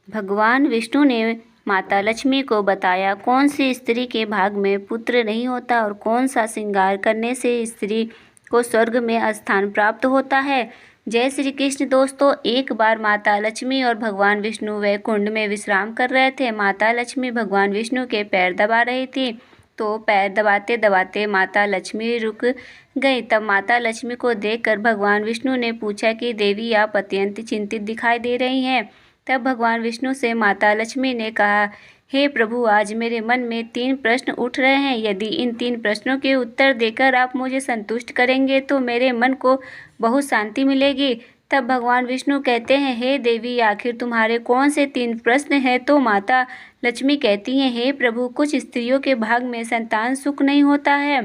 भगवान विष्णु ने माता लक्ष्मी को बताया कौन सी स्त्री के भाग में पुत्र नहीं होता और कौन सा श्रृंगार करने से स्त्री को स्वर्ग में स्थान प्राप्त होता है। जय श्री कृष्ण। दोस्तों, एक बार माता लक्ष्मी और भगवान विष्णु वैकुंठ में विश्राम कर रहे थे। माता लक्ष्मी भगवान विष्णु के पैर दबा रही थी, तो पैर दबाते दबाते माता लक्ष्मी रुक गई। तब माता लक्ष्मी को देखकर भगवान विष्णु ने पूछा कि देवी, आप अत्यंत चिंतित दिखाई दे रही हैं। तब भगवान विष्णु से माता लक्ष्मी ने कहा, हे प्रभु, आज मेरे मन में 3 प्रश्न उठ रहे हैं। यदि इन 3 प्रश्नों के उत्तर देकर आप मुझे संतुष्ट करेंगे तो मेरे मन को बहुत शांति मिलेगी। तब भगवान विष्णु कहते हैं, हे देवी, आखिर तुम्हारे कौन से 3 प्रश्न हैं? तो माता लक्ष्मी कहती हैं, हे प्रभु, कुछ स्त्रियों के भाग में संतान सुख नहीं होता है।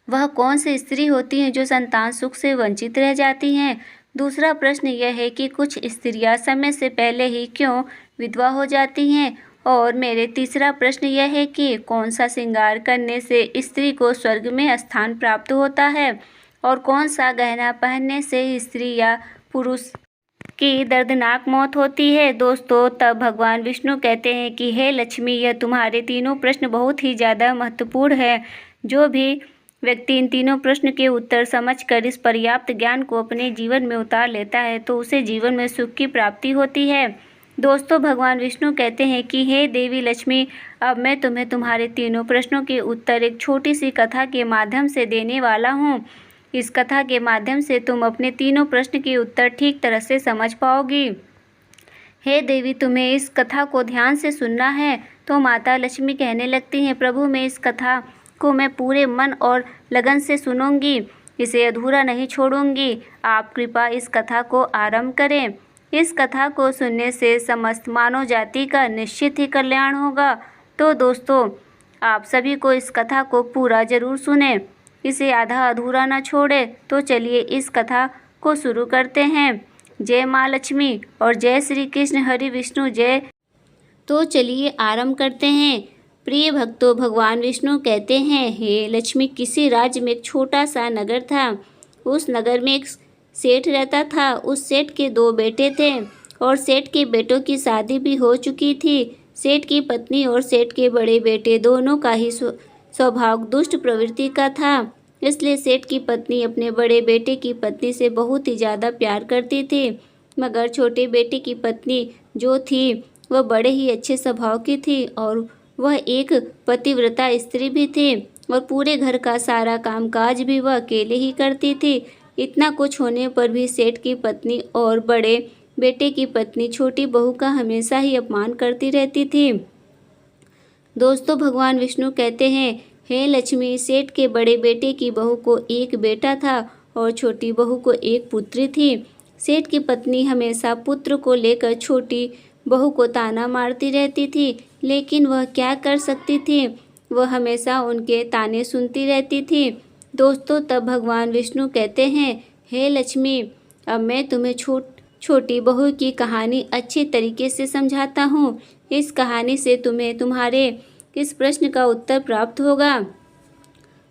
वह कौन सी स्त्री होती हैं जो संतान सुख से वंचित रह जाती हैं? दूसरा प्रश्न यह है कि कुछ स्त्रियां समय से पहले ही क्यों विधवा हो जाती हैं? और मेरे तीसरा प्रश्न यह है कि कौन सा श्रृंगार करने से स्त्री को स्वर्ग में स्थान प्राप्त होता है और कौन सा गहना पहनने से स्त्री या पुरुष की दर्दनाक मौत होती है। दोस्तों, तब भगवान विष्णु कहते हैं कि हे लक्ष्मी, यह तुम्हारे तीनों प्रश्न बहुत ही ज़्यादा महत्वपूर्ण है। जो भी व्यक्ति इन तीनों प्रश्न के उत्तर समझकर इस पर्याप्त ज्ञान को अपने जीवन में उतार लेता है तो उसे जीवन में सुख की प्राप्ति होती है। दोस्तों, भगवान विष्णु कहते हैं कि हे देवी लक्ष्मी, अब मैं तुम्हें तुम्हारे तीनों प्रश्नों के उत्तर एक छोटी सी कथा के माध्यम से देने वाला हूँ। इस कथा के माध्यम से तुम अपने तीनों प्रश्न के उत्तर ठीक तरह से समझ पाओगी। हे देवी, तुम्हें इस कथा को ध्यान से सुनना है। तो माता लक्ष्मी कहने लगती हैं, प्रभु, मैं इस कथा को मैं पूरे मन और लगन से सुनूंगी, इसे अधूरा नहीं छोड़ूंगी। आप कृपा इस कथा को आरंभ करें। इस कथा को सुनने से समस्त मानव जाति का निश्चित ही कल्याण होगा। तो दोस्तों, आप सभी को इस कथा को पूरा जरूर सुने, इसे आधा अधूरा न छोड़े। तो चलिए इस कथा को शुरू करते हैं। जय माँ लक्ष्मी और जय श्री कृष्ण हरि विष्णु जय। तो चलिए आरंभ करते हैं। प्रिय भक्तों, भगवान विष्णु कहते हैं, हे लक्ष्मी, किसी राज्य में एक छोटा सा नगर था। उस नगर में एक सेठ रहता था। उस सेठ के 2 बेटे थे और सेठ के बेटों की शादी भी हो चुकी थी। सेठ की पत्नी और सेठ के बड़े बेटे दोनों का ही स्वभाव दुष्ट प्रवृत्ति का था। इसलिए सेठ की पत्नी अपने बड़े बेटे की पत्नी से बहुत ही ज़्यादा प्यार करती थी, मगर छोटे बेटे की पत्नी जो थी वह बड़े ही अच्छे स्वभाव की थी और वह एक पतिव्रता स्त्री भी थी और पूरे घर का सारा कामकाज भी वह अकेले ही करती थी। इतना कुछ होने पर भी सेठ की पत्नी और बड़े बेटे की पत्नी छोटी बहू का हमेशा ही अपमान करती रहती थी। दोस्तों, भगवान विष्णु कहते हैं, हे लक्ष्मी, सेठ के बड़े बेटे की बहू को एक बेटा था और छोटी बहू को एक पुत्री थी। सेठ की पत्नी हमेशा पुत्र को लेकर छोटी बहू को ताना मारती रहती थी, लेकिन वह क्या कर सकती थी, वह हमेशा उनके ताने सुनती रहती थी। दोस्तों, तब भगवान विष्णु कहते हैं, हे लक्ष्मी, अब मैं तुम्हें छोटी बहू की कहानी अच्छी तरीके से समझाता हूँ। इस कहानी से तुम्हें तुम्हारे इस प्रश्न का उत्तर प्राप्त होगा।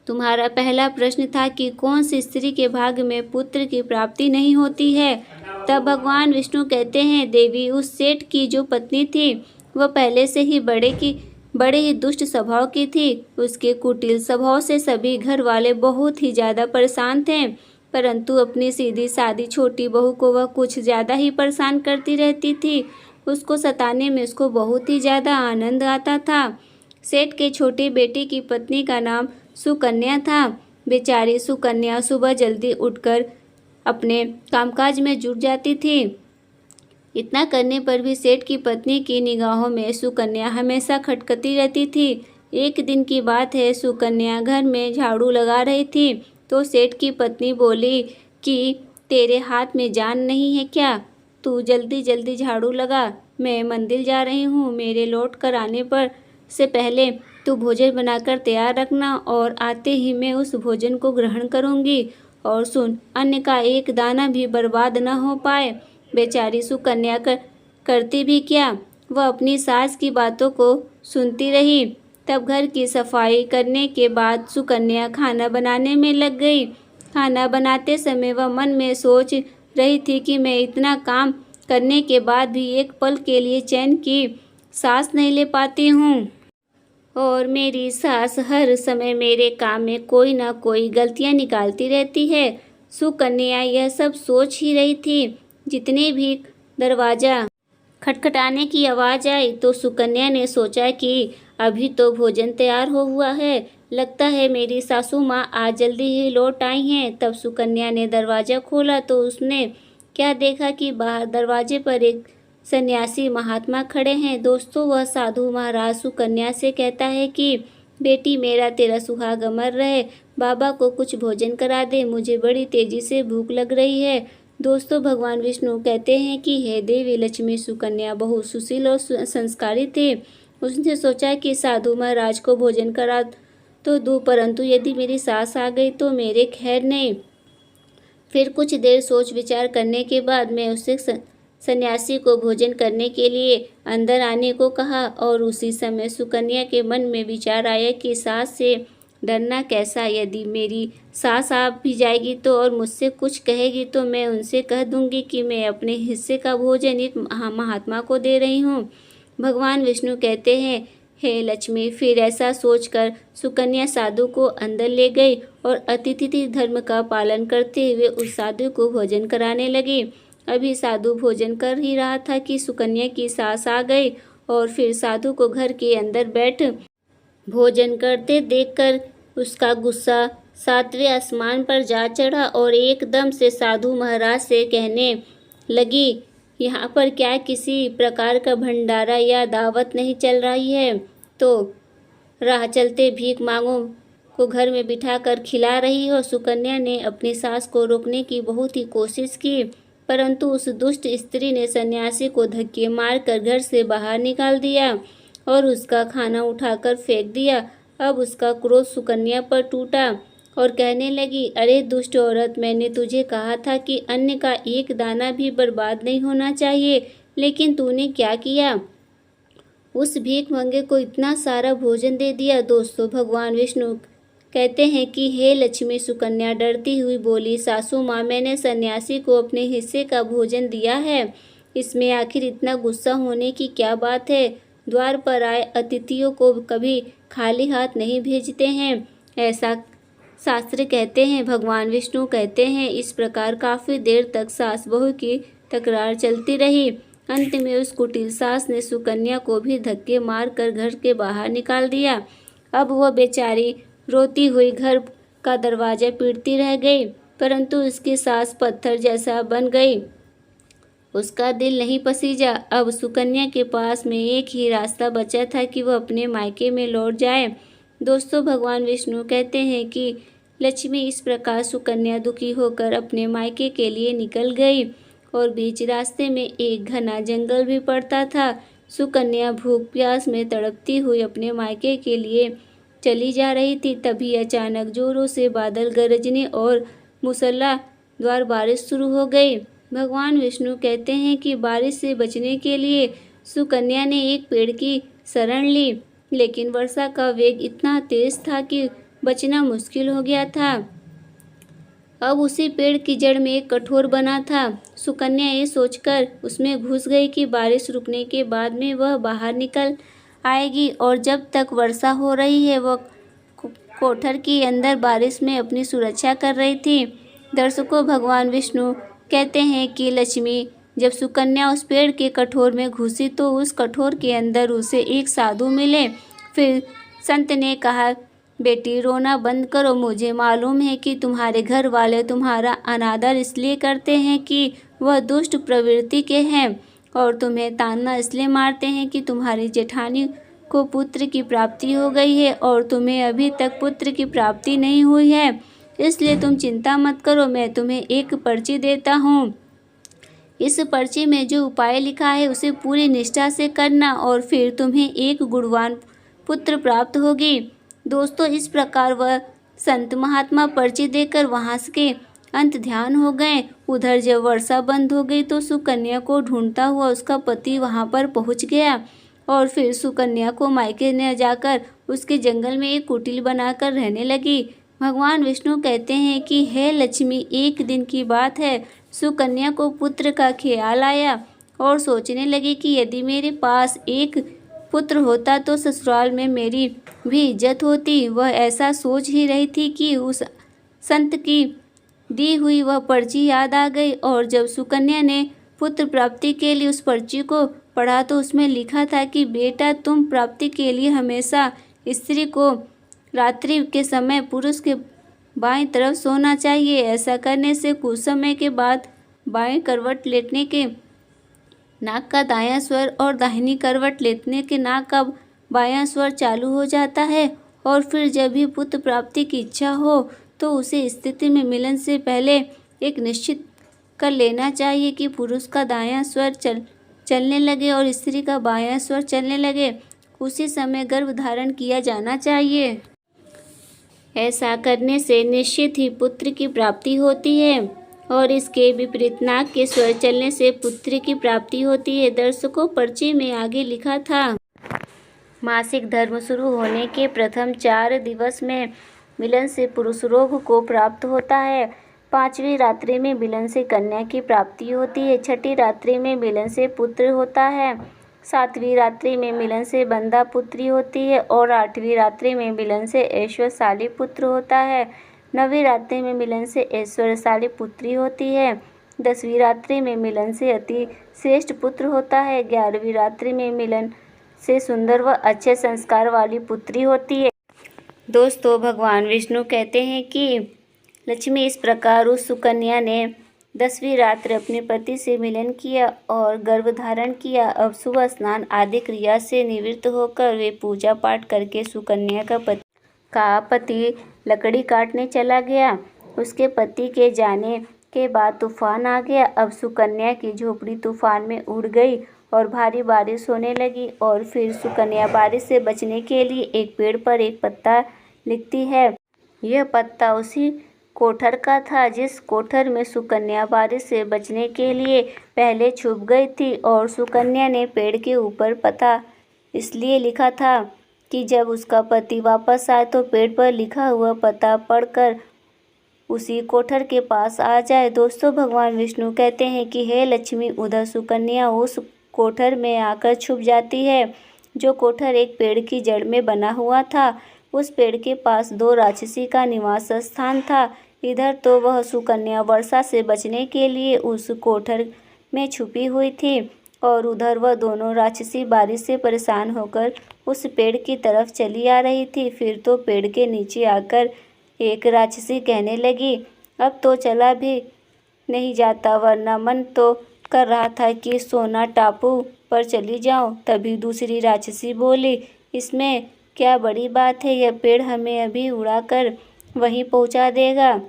तुम्हारा पहला प्रश्न था कि कौन सी स्त्री के भाग्य में पुत्र की प्राप्ति नहीं होती है। तब भगवान विष्णु कहते हैं, देवी, उस सेठ की जो पत्नी थी वह पहले से ही बड़े ही दुष्ट स्वभाव की थी। उसके कुटिल स्वभाव से सभी घर वाले बहुत ही ज़्यादा परेशान थे, परंतु अपनी सीधी सादी छोटी बहू को वह कुछ ज़्यादा ही परेशान करती रहती थी। उसको सताने में उसको बहुत ही ज़्यादा आनंद आता था। सेठ के छोटे बेटे की पत्नी का नाम सुकन्या था। बेचारी सुकन्या सुबह जल्दी उठकर अपने कामकाज में जुट जाती थी। इतना करने पर भी सेठ की पत्नी की निगाहों में सुकन्या हमेशा खटकती रहती थी। एक दिन की बात है, सुकन्या घर में झाड़ू लगा रही थी तो सेठ की पत्नी बोली कि तेरे हाथ में जान नहीं है क्या? तू जल्दी जल्दी झाड़ू लगा, मैं मंदिर जा रही हूँ। मेरे लौट कर आने पर से पहले तू भोजन बनाकर तैयार रखना और आते ही मैं उस भोजन को ग्रहण करूँगी। और सुन, अन्न का एक दाना भी बर्बाद न हो पाए। बेचारी सुकन्या करती भी क्या, वह अपनी सास की बातों को सुनती रही। तब घर की सफाई करने के बाद सुकन्या खाना बनाने में लग गई। खाना बनाते समय वह मन में सोच रही थी कि मैं इतना काम करने के बाद भी एक पल के लिए चैन की सांस नहीं ले पाती हूँ और मेरी सास हर समय मेरे काम में कोई ना कोई गलतियाँ निकालती रहती है। सुकन्या यह सब सोच ही रही थी। जितने भी दरवाज़ा खटखटाने की आवाज़ आई तो सुकन्या ने सोचा कि अभी तो भोजन तैयार हो हुआ है, लगता है मेरी सासू माँ आज जल्दी ही लौट आई हैं। तब सुकन्या ने दरवाज़ा खोला तो उसने क्या देखा कि बाहर दरवाजे पर एक सन्यासी महात्मा खड़े हैं। दोस्तों, वह साधु महाराज सुकन्या से कहता है कि बेटी, मेरा तेरा सुहाग अमर रहे, बाबा को कुछ भोजन करा दे, मुझे बड़ी तेजी से भूख लग रही है। दोस्तों, भगवान विष्णु कहते हैं कि हे देवी लक्ष्मी, सुकन्या बहुत सुशील और संस्कारी थे। उसने सोचा कि साधु महाराज को भोजन करा तो दूँ, परंतु यदि मेरी सास आ गई तो मेरे खैर नहीं। फिर कुछ देर सोच विचार करने के बाद मैं उसे सन्यासी को भोजन करने के लिए अंदर आने को कहा और उसी समय सुकन्या के मन में विचार आया कि सास से डरना कैसा, यदि मेरी सास आ भी जाएगी तो और मुझसे कुछ कहेगी तो मैं उनसे कह दूंगी कि मैं अपने हिस्से का भोजन एक महात्मा को दे रही हूँ। भगवान विष्णु कहते हैं, हे लक्ष्मी। फिर ऐसा सोचकर सुकन्या साधु को अंदर ले गई और अतिथि धर्म का पालन करते हुए उस साधु को भोजन कराने लगी। अभी साधु भोजन कर ही रहा था कि सुकन्या की सास आ गई और फिर साधु को घर के अंदर बैठ भोजन करते देखकर उसका गुस्सा सातवें आसमान पर जा चढ़ा और एकदम से साधु महाराज से कहने लगी, यहाँ पर क्या किसी प्रकार का भंडारा या दावत नहीं चल रही है? तो राह चलते भीख मांगों को घर में बिठाकर खिला रही हो। सुकन्या ने अपनी सास को रोकने की बहुत ही कोशिश की, परंतु उस दुष्ट स्त्री ने सन्यासी को धक्के मारकर घर से बाहर निकाल दिया और उसका खाना उठाकर फेंक दिया। अब उसका क्रोध सुकन्या पर टूटा और कहने लगी, अरे दुष्ट औरत, मैंने तुझे कहा था कि अन्न का एक दाना भी बर्बाद नहीं होना चाहिए, लेकिन तूने क्या किया? उस भीख मंगे को इतना सारा भोजन दे दिया। दोस्तों, भगवान विष्णु कहते हैं कि हे लक्ष्मी, सुकन्या डरती हुई बोली, सासू माँ, मैंने सन्यासी को अपने हिस्से का भोजन दिया है, इसमें आखिर इतना गुस्सा होने की क्या बात है? द्वार पर आए अतिथियों को कभी खाली हाथ नहीं भेजते हैं, ऐसा शास्त्र कहते हैं। भगवान विष्णु कहते हैं, इस प्रकार काफ़ी देर तक सास बहू की तकरार चलती रही। अंत में उस कुटिल सास ने सुकन्या को भी धक्के मारकर घर के बाहर निकाल दिया। अब वह बेचारी रोती हुई घर का दरवाज़ा पीटती रह गई, परंतु उसकी सास पत्थर जैसा बन गई। उसका दिल नहीं पसीजा। अब सुकन्या के पास में एक ही रास्ता बचा था कि वह अपने मायके में लौट जाए। दोस्तों, भगवान विष्णु कहते हैं कि लक्ष्मी इस प्रकार सुकन्या दुखी होकर अपने मायके के लिए निकल गई और बीच रास्ते में एक घना जंगल भी पड़ता था। सुकन्या भूख प्यास में तड़पती हुई अपने मायके के लिए चली जा रही थी। तभी अचानक जोरों से बादल गरजने और मूसलाधार बारिश शुरू हो गई। भगवान विष्णु कहते हैं कि बारिश से बचने के लिए सुकन्या ने एक पेड़ की शरण ली, लेकिन वर्षा का वेग इतना तेज था कि बचना मुश्किल हो गया था। अब उसी पेड़ की जड़ में एक कठोर बना था। सुकन्या ये सोचकर उसमें घुस गई कि बारिश रुकने के बाद में वह बाहर निकल आएगी और जब तक वर्षा हो रही है वह कोठर के अंदर बारिश में अपनी सुरक्षा कर रही थी। दर्शकों, भगवान विष्णु कहते हैं कि लक्ष्मी जब सुकन्या उस पेड़ के कठोर में घुसी तो उस कठोर के अंदर उसे एक साधु मिले। फिर संत ने कहा, बेटी रोना बंद करो, मुझे मालूम है कि तुम्हारे घर वाले तुम्हारा अनादर इसलिए करते हैं कि वह दुष्ट प्रवृत्ति के हैं और तुम्हें ताना इसलिए मारते हैं कि तुम्हारी जेठानी को पुत्र की प्राप्ति हो गई है और तुम्हें अभी तक पुत्र की प्राप्ति नहीं हुई है, इसलिए तुम चिंता मत करो, मैं तुम्हें एक पर्ची देता हूँ। इस पर्ची में जो उपाय लिखा है उसे पूरी निष्ठा से करना और फिर तुम्हें एक गुणवान पुत्र प्राप्त होगी। दोस्तों, इस प्रकार वह संत महात्मा पर्ची देकर वहाँ के अंत ध्यान हो गए। उधर जब वर्षा बंद हो गई तो सुकन्या को ढूंढता हुआ उसका पति वहाँ पर पहुँच गया और फिर सुकन्या को मायके न जाकर उसके जंगल में एक कुटिल बनाकर रहने लगी। भगवान विष्णु कहते हैं कि हे लक्ष्मी, एक दिन की बात है, सुकन्या को पुत्र का ख्याल आया और सोचने लगी कि यदि मेरे पास एक पुत्र होता तो ससुराल में मेरी भी इज्जत होती। वह ऐसा सोच ही रही थी कि उस संत की दी हुई वह पर्ची याद आ गई, और जब सुकन्या ने पुत्र प्राप्ति के लिए उस पर्ची को पढ़ा तो उसमें लिखा था कि बेटा, तुम प्राप्ति के लिए हमेशा स्त्री को रात्रि के समय पुरुष के बाईं तरफ सोना चाहिए। ऐसा करने से कुछ समय के बाद बाईं करवट लेटने के नाक का दायां स्वर और दाहिनी करवट लेटने के नाक का बायां स्वर चालू हो जाता है। और फिर जब भी पुत्र प्राप्ति की इच्छा हो तो उसे स्थिति में मिलन से पहले एक निश्चित कर लेना चाहिए कि पुरुष का दायां स्वर चलने लगे और स्त्री का बायां स्वर चलने लगे। उसी समय गर्भ धारण किया जाना चाहिए। ऐसा करने से निश्चित ही पुत्र की प्राप्ति होती है, और इसके विपरीत नाक के स्वर चलने से पुत्र की प्राप्ति होती है। दर्शकों, पर्ची में आगे लिखा था, मासिक धर्म शुरू होने के प्रथम 4 दिवस में मिलन से पुरुष रोग को प्राप्त होता है। 5वीं रात्रि में मिलन से कन्या की प्राप्ति होती है। 6ठी रात्रि में मिलन से पुत्र होता है। 7वीं रात्रि में मिलन से बंधा पुत्री होती है, और 8वीं रात्रि में मिलन से ऐश्वर्यशाली पुत्र होता है। 9वीं रात्रि में मिलन से ऐश्वर्यशाली पुत्री होती है। 10वीं रात्रि में मिलन से अति श्रेष्ठ पुत्र होता है। 11वीं रात्रि में मिलन से सुंदर व अच्छे संस्कार वाली पुत्री होती है। दोस्तों, भगवान विष्णु कहते हैं कि लक्ष्मी इस प्रकार उस सुकन्या ने 10वीं रात्र अपने पति से मिलन किया और गर्भ धारण किया। अब सुबह स्नान आदि क्रिया से निवृत्त होकर वे पूजा पाठ करके सुकन्या का पति लकड़ी काटने चला गया। उसके पति के जाने के बाद तूफान आ गया। अब सुकन्या की झोपड़ी तूफान में उड़ गई और भारी बारिश होने लगी। और फिर सुकन्या बारिश से बचने के लिए एक पेड़ पर एक पत्ता लिखती है। यह पत्ता उसी कोठर का था जिस कोठर में सुकन्या बारिश से बचने के लिए पहले छुप गई थी। और सुकन्या ने पेड़ के ऊपर पता इसलिए लिखा था कि जब उसका पति वापस आए तो पेड़ पर लिखा हुआ पता पढ़कर उसी कोठर के पास आ जाए। दोस्तों, भगवान विष्णु कहते हैं कि हे लक्ष्मी, उधर सुकन्या उस कोठर में आकर छुप जाती है जो कोठर एक पेड़ की जड़ में बना हुआ था। उस पेड़ के पास 2 राक्षसी का निवास स्थान था। इधर तो वह सुकन्या वर्षा से बचने के लिए उस कोठर में छुपी हुई थी, और उधर वह दोनों राक्षसी बारिश से परेशान होकर उस पेड़ की तरफ चली आ रही थी। फिर तो पेड़ के नीचे आकर एक राक्षसी कहने लगी, अब तो चला भी नहीं जाता, वरना मन तो कर रहा था कि सोना टापू पर चली जाऊं। तभी दूसरी राक्षसी बोली, इसमें क्या बड़ी बात है, यह पेड़ हमें अभी उड़ाकर वहीं पहुंचा देगा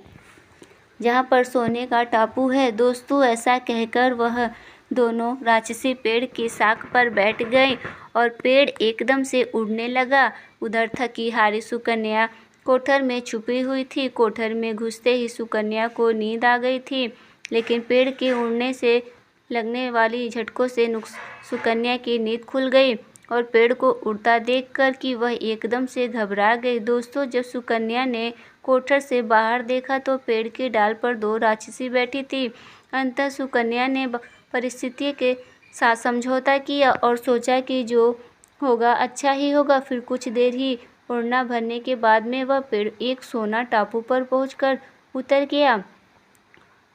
जहां पर सोने का टापू है। दोस्तों, ऐसा कहकर वह दोनों राक्षसी पेड़ की शाख पर बैठ गई और पेड़ एकदम से उड़ने लगा। उधर थकी हारी सुकन्या कोठर में छुपी हुई थी। कोठर में घुसते ही सुकन्या को नींद आ गई थी, लेकिन पेड़ के उड़ने से लगने वाली झटकों से सुकन्या की नींद खुल गई और पेड़ को उड़ता देखकर कि वह एकदम से घबरा गई। दोस्तों, जब सुकन्या ने कोठर से बाहर देखा तो पेड़ के डाल पर 2 राक्षसी बैठी थी। अंततः सुकन्या ने परिस्थिति के साथ समझौता किया और सोचा कि जो होगा अच्छा ही होगा। फिर कुछ देर ही उड़ना भरने के बाद में वह पेड़ एक सोना टापू पर पहुंचकर उतर गया।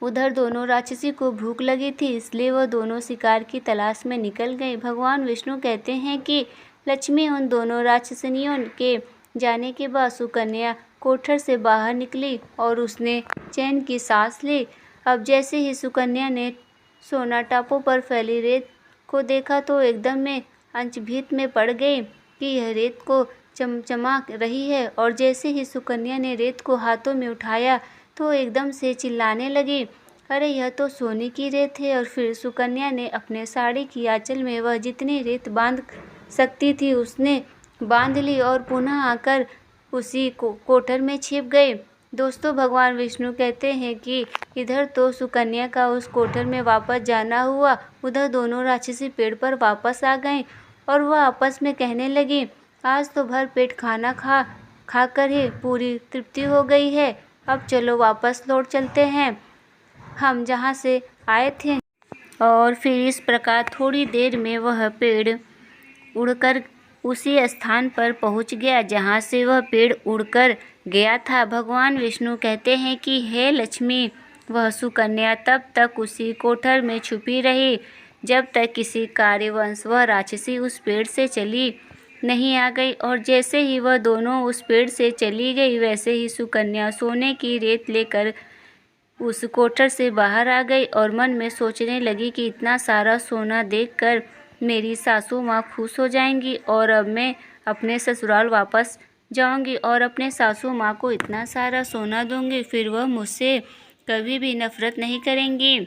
उधर दोनों राक्षसी को भूख लगी थी, इसलिए वह दोनों शिकार की तलाश में निकल गई। भगवान विष्णु कहते हैं कि लक्ष्मी उन दोनों राक्षसनियों के जाने के बाद सुकन्या कोठर से बाहर निकली और उसने चैन की सांस ली। अब जैसे ही सुकन्या ने सोना टापू पर फैली रेत को देखा तो एकदम में अचंभित में पड़ गई कि यह रेत को चमचमा रही है। और जैसे ही सुकन्या ने रेत को हाथों में उठाया तो एकदम से चिल्लाने लगी, अरे यह तो सोने की रेत है। और फिर सुकन्या ने अपने साड़ी की आंचल में वह जितनी रेत बांध सकती थी उसने बांध ली और पुनः आकर उसी कोठर में छिप गई। दोस्तों, भगवान विष्णु कहते हैं कि इधर तो सुकन्या का उस कोठर में वापस जाना हुआ, उधर दोनों राक्षसी पेड़ पर वापस आ गईं और वह आपस में कहने लगी, आज तो भर पेट खाना खा कर ही पूरी तृप्ति हो गई है। अब चलो वापस लौट चलते हैं हम जहाँ से आए थे। और फिर इस प्रकार थोड़ी देर में वह पेड़ उड़कर उसी स्थान पर पहुंच गया जहां से वह पेड़ उड़कर गया था। भगवान विष्णु कहते हैं कि हे लक्ष्मी, वह सुकन्या तब तक उसी कोठर में छुपी रही जब तक किसी कार्यवश वह राक्षसी उस पेड़ से चली नहीं आ गई, और जैसे ही वह दोनों उस पेड़ से चली गई वैसे ही सुकन्या सोने की रेत लेकर उस कोठर से बाहर आ गई और मन में सोचने लगी कि इतना सारा सोना देखकर मेरी सासू माँ खुश हो जाएंगी और अब मैं अपने ससुराल वापस जाऊंगी और अपने सासू माँ को इतना सारा सोना दूंगी, फिर वह मुझसे कभी भी नफरत नहीं करेंगी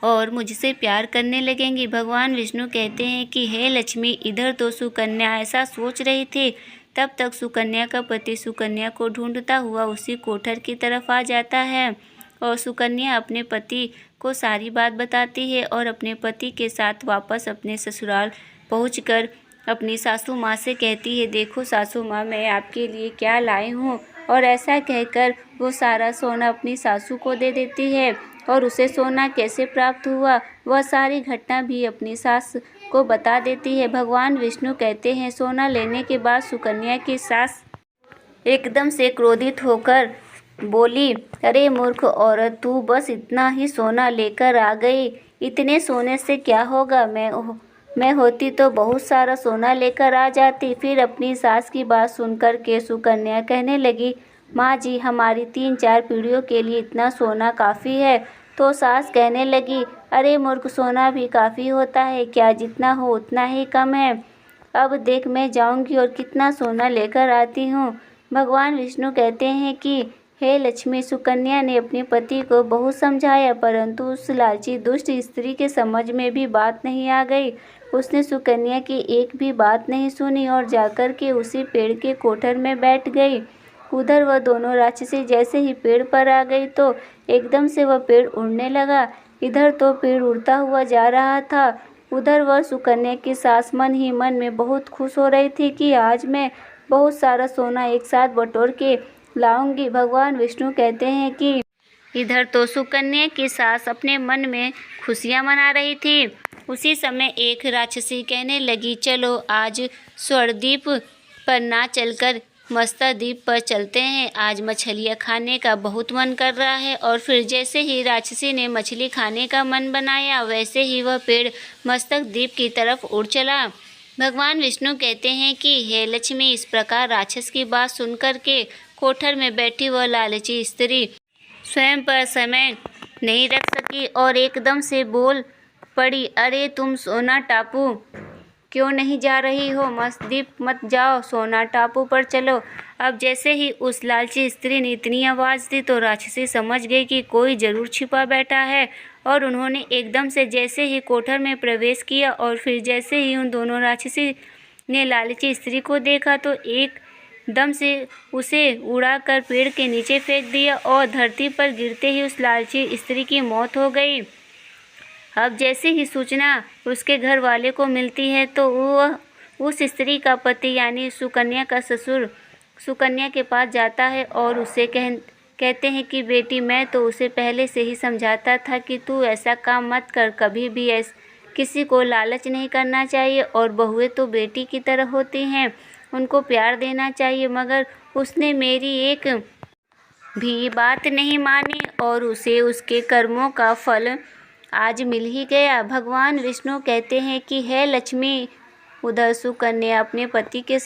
और मुझसे प्यार करने लगेंगी। भगवान विष्णु कहते हैं कि हे लक्ष्मी, इधर तो सुकन्या ऐसा सोच रही थी, तब तक सुकन्या का पति सुकन्या को ढूंढता हुआ उसी कोठर की तरफ आ जाता है और सुकन्या अपने पति को सारी बात बताती है और अपने पति के साथ वापस अपने ससुराल पहुंचकर अपनी सासू माँ से कहती है, देखो सासू माँ, मैं आपके लिए क्या लाई हूँ। और ऐसा कहकर वो सारा सोना अपनी सासू को दे देती है और उसे सोना कैसे प्राप्त हुआ वह सारी घटना भी अपनी सास को बता देती है। भगवान विष्णु कहते हैं, सोना लेने के बाद सुकन्या की सास एकदम से क्रोधित होकर बोली, अरे मूर्ख औरत, तू बस इतना ही सोना लेकर आ गई, इतने सोने से क्या होगा? मैं होती तो बहुत सारा सोना लेकर आ जाती। फिर अपनी सास की बात सुनकर के सुकन्या कहने लगी, माँ जी, हमारी 3-4 पीढ़ियों के लिए इतना सोना काफ़ी है। तो सास कहने लगी, अरे मूर्ख, सोना भी काफ़ी होता है क्या? जितना हो उतना ही कम है। अब देख, मैं जाऊंगी और कितना सोना लेकर आती हूँ। भगवान विष्णु कहते हैं कि हे लक्ष्मी, सुकन्या ने अपने पति को बहुत समझाया परंतु उस लालची दुष्ट स्त्री के समझ में भी बात नहीं आ गई। उसने सुकन्या की एक भी बात नहीं सुनी और जाकर के उसी पेड़ के कोठर में बैठ गई। उधर वह दोनों राक्षसी जैसे ही पेड़ पर आ गई तो एकदम से वह पेड़ उड़ने लगा। इधर तो पेड़ उड़ता हुआ जा रहा था, उधर वह सुकन्या की सास मन ही मन में बहुत खुश हो रही थी कि आज मैं बहुत सारा सोना एक साथ बटोर के लाऊंगी। भगवान विष्णु कहते हैं कि इधर तो सुकन्या की सास अपने मन में खुशियां मना रही थी। उसी समय एक राक्षसी कहने लगी, चलो आज स्वर्णद्वीप पर ना चलकर मस्तद्वीप पर चलते हैं, आज मछलियाँ खाने का बहुत मन कर रहा है। और फिर जैसे ही राक्षसी ने मछली खाने का मन बनाया वैसे ही वह पेड़ मस्तकद्वीप की तरफ उड़ चला। भगवान विष्णु कहते हैं कि हे लक्ष्मी, इस प्रकार राक्षस की बात सुनकर के कोठर में बैठी वह लालची स्त्री स्वयं पर समय नहीं रख सकी और एकदम से बोल पड़ी, अरे तुम सोना टापू क्यों नहीं जा रही हो? मस्तद्वीप मत जाओ, सोना टापू पर चलो। अब जैसे ही उस लालची स्त्री ने इतनी आवाज़ दी तो राक्षसी समझ गई कि कोई ज़रूर छिपा बैठा है और उन्होंने एकदम से जैसे ही कोठर में प्रवेश किया और फिर जैसे ही उन दोनों राक्षसी ने लालची स्त्री को देखा तो एकदम से उसे उड़ाकर पेड़ के नीचे फेंक दिया और धरती पर गिरते ही उस लालची स्त्री की मौत हो गई। अब जैसे ही सूचना उसके घर वाले को मिलती है तो वह उस स्त्री का पति यानी सुकन्या का ससुर सुकन्या के पास जाता है और उसे कहते हैं कि बेटी, मैं तो उसे पहले से ही समझाता था कि तू ऐसा काम मत कर, कभी भी किसी को लालच नहीं करना चाहिए और बहुएं तो बेटी की तरह होती हैं, उनको प्यार देना चाहिए, मगर उसने मेरी एक भी बात नहीं मानी और उसे उसके कर्मों का फल आज मिल ही गया। भगवान विष्णु कहते हैं कि हे लक्ष्मी, उधर सुकन्या अपने पति के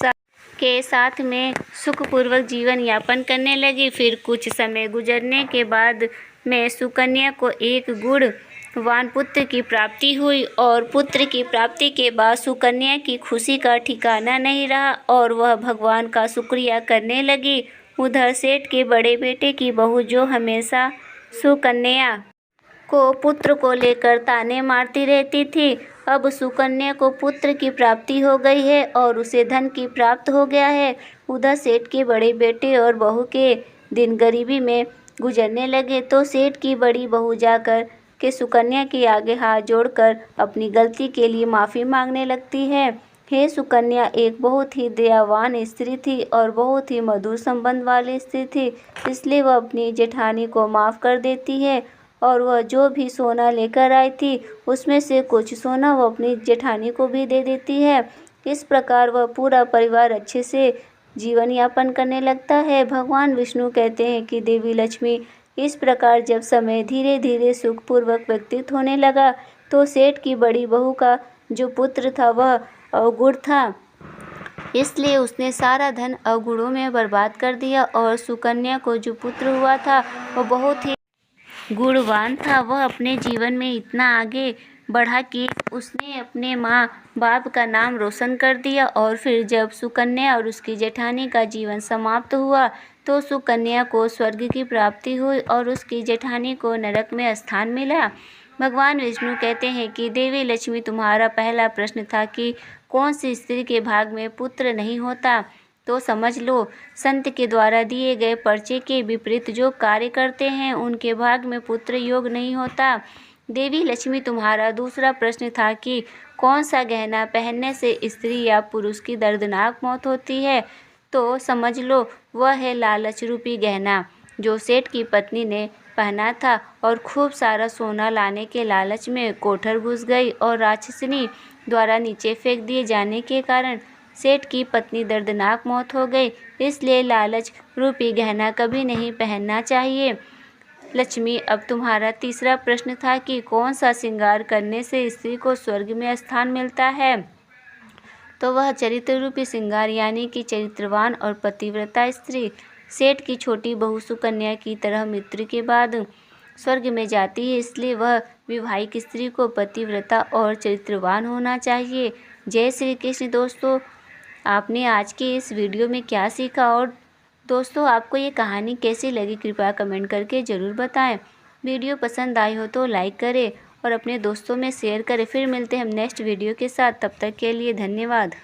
साथ में सुखपूर्वक जीवन यापन करने लगी। फिर कुछ समय गुजरने के बाद में सुकन्या को एक गुणवान पुत्र की प्राप्ति हुई और पुत्र की प्राप्ति के बाद सुकन्या की खुशी का ठिकाना नहीं रहा और वह भगवान का शुक्रिया करने लगी। उधर सेठ के बड़े बेटे की बहू जो हमेशा सुकन्या को पुत्र को लेकर ताने मारती रहती थी, अब सुकन्या को पुत्र की प्राप्ति हो गई है और उसे धन की प्राप्त हो गया है। उधर सेठ के बड़े बेटे और बहू के दिन गरीबी में गुजरने लगे तो सेठ की बड़ी बहू जाकर के सुकन्या के आगे हाथ जोड़कर अपनी गलती के लिए माफ़ी मांगने लगती है। हे सुकन्या एक बहुत ही दयावान स्त्री थी और बहुत ही मधुर संबंध वाली स्त्री थी, इसलिए वह अपनी जेठानी को माफ़ कर देती है और वह जो भी सोना लेकर आई थी उसमें से कुछ सोना वह अपनी जेठानी को भी दे देती है। इस प्रकार वह पूरा परिवार अच्छे से जीवन यापन करने लगता है। भगवान विष्णु कहते हैं कि देवी लक्ष्मी इस प्रकार जब समय धीरे धीरे सुखपूर्वक व्यतीत होने लगा तो सेठ की बड़ी बहू का जो पुत्र था वह अवगुण था, इसलिए उसने सारा धन अवगुणों में बर्बाद कर दिया। और सुकन्या को जो पुत्र हुआ था वह बहुत ही गुणवान था। वह अपने जीवन में इतना आगे बढ़ा कि उसने अपने माँ बाप का नाम रोशन कर दिया। और फिर जब सुकन्या और उसकी जेठानी का जीवन समाप्त हुआ तो सुकन्या को स्वर्ग की प्राप्ति हुई और उसकी जेठानी को नरक में स्थान मिला। भगवान विष्णु कहते हैं कि देवी लक्ष्मी, तुम्हारा पहला प्रश्न था कि कौन सी स्त्री के भाग में पुत्र नहीं होता, तो समझ लो संत के द्वारा दिए गए पर्चे के विपरीत जो कार्य करते हैं उनके भाग में पुत्र योग नहीं होता। देवी लक्ष्मी, तुम्हारा दूसरा प्रश्न था कि कौन सा गहना पहनने से स्त्री या पुरुष की दर्दनाक मौत होती है, तो समझ लो वह है लालच रूपी गहना, जो सेठ की पत्नी ने पहना था और खूब सारा सोना लाने के लालच में कोठर घुस गई और राक्षसिनी द्वारा नीचे फेंक दिए जाने के कारण सेठ की पत्नी दर्दनाक मौत हो गई। इसलिए लालच रूपी गहना कभी नहीं पहनना चाहिए। लक्ष्मी, अब तुम्हारा तीसरा प्रश्न था कि कौन सा श्रृंगार करने से स्त्री को स्वर्ग में स्थान मिलता है, तो वह चरित्र रूपी श्रृंगार यानी कि चरित्रवान और पतिव्रता स्त्री सेठ की छोटी बहू सुकन्या की तरह मृत्यु के बाद स्वर्ग में जाती है। इसलिए वह विवाहित स्त्री को पतिव्रता और चरित्रवान होना चाहिए। जय श्री कृष्ण। दोस्तों, आपने आज के इस वीडियो में क्या सीखा और दोस्तों आपको ये कहानी कैसी लगी कृपया कमेंट करके ज़रूर बताएं। वीडियो पसंद आई हो तो लाइक करें और अपने दोस्तों में शेयर करें। फिर मिलते हैं हम नेक्स्ट वीडियो के साथ, तब तक के लिए धन्यवाद।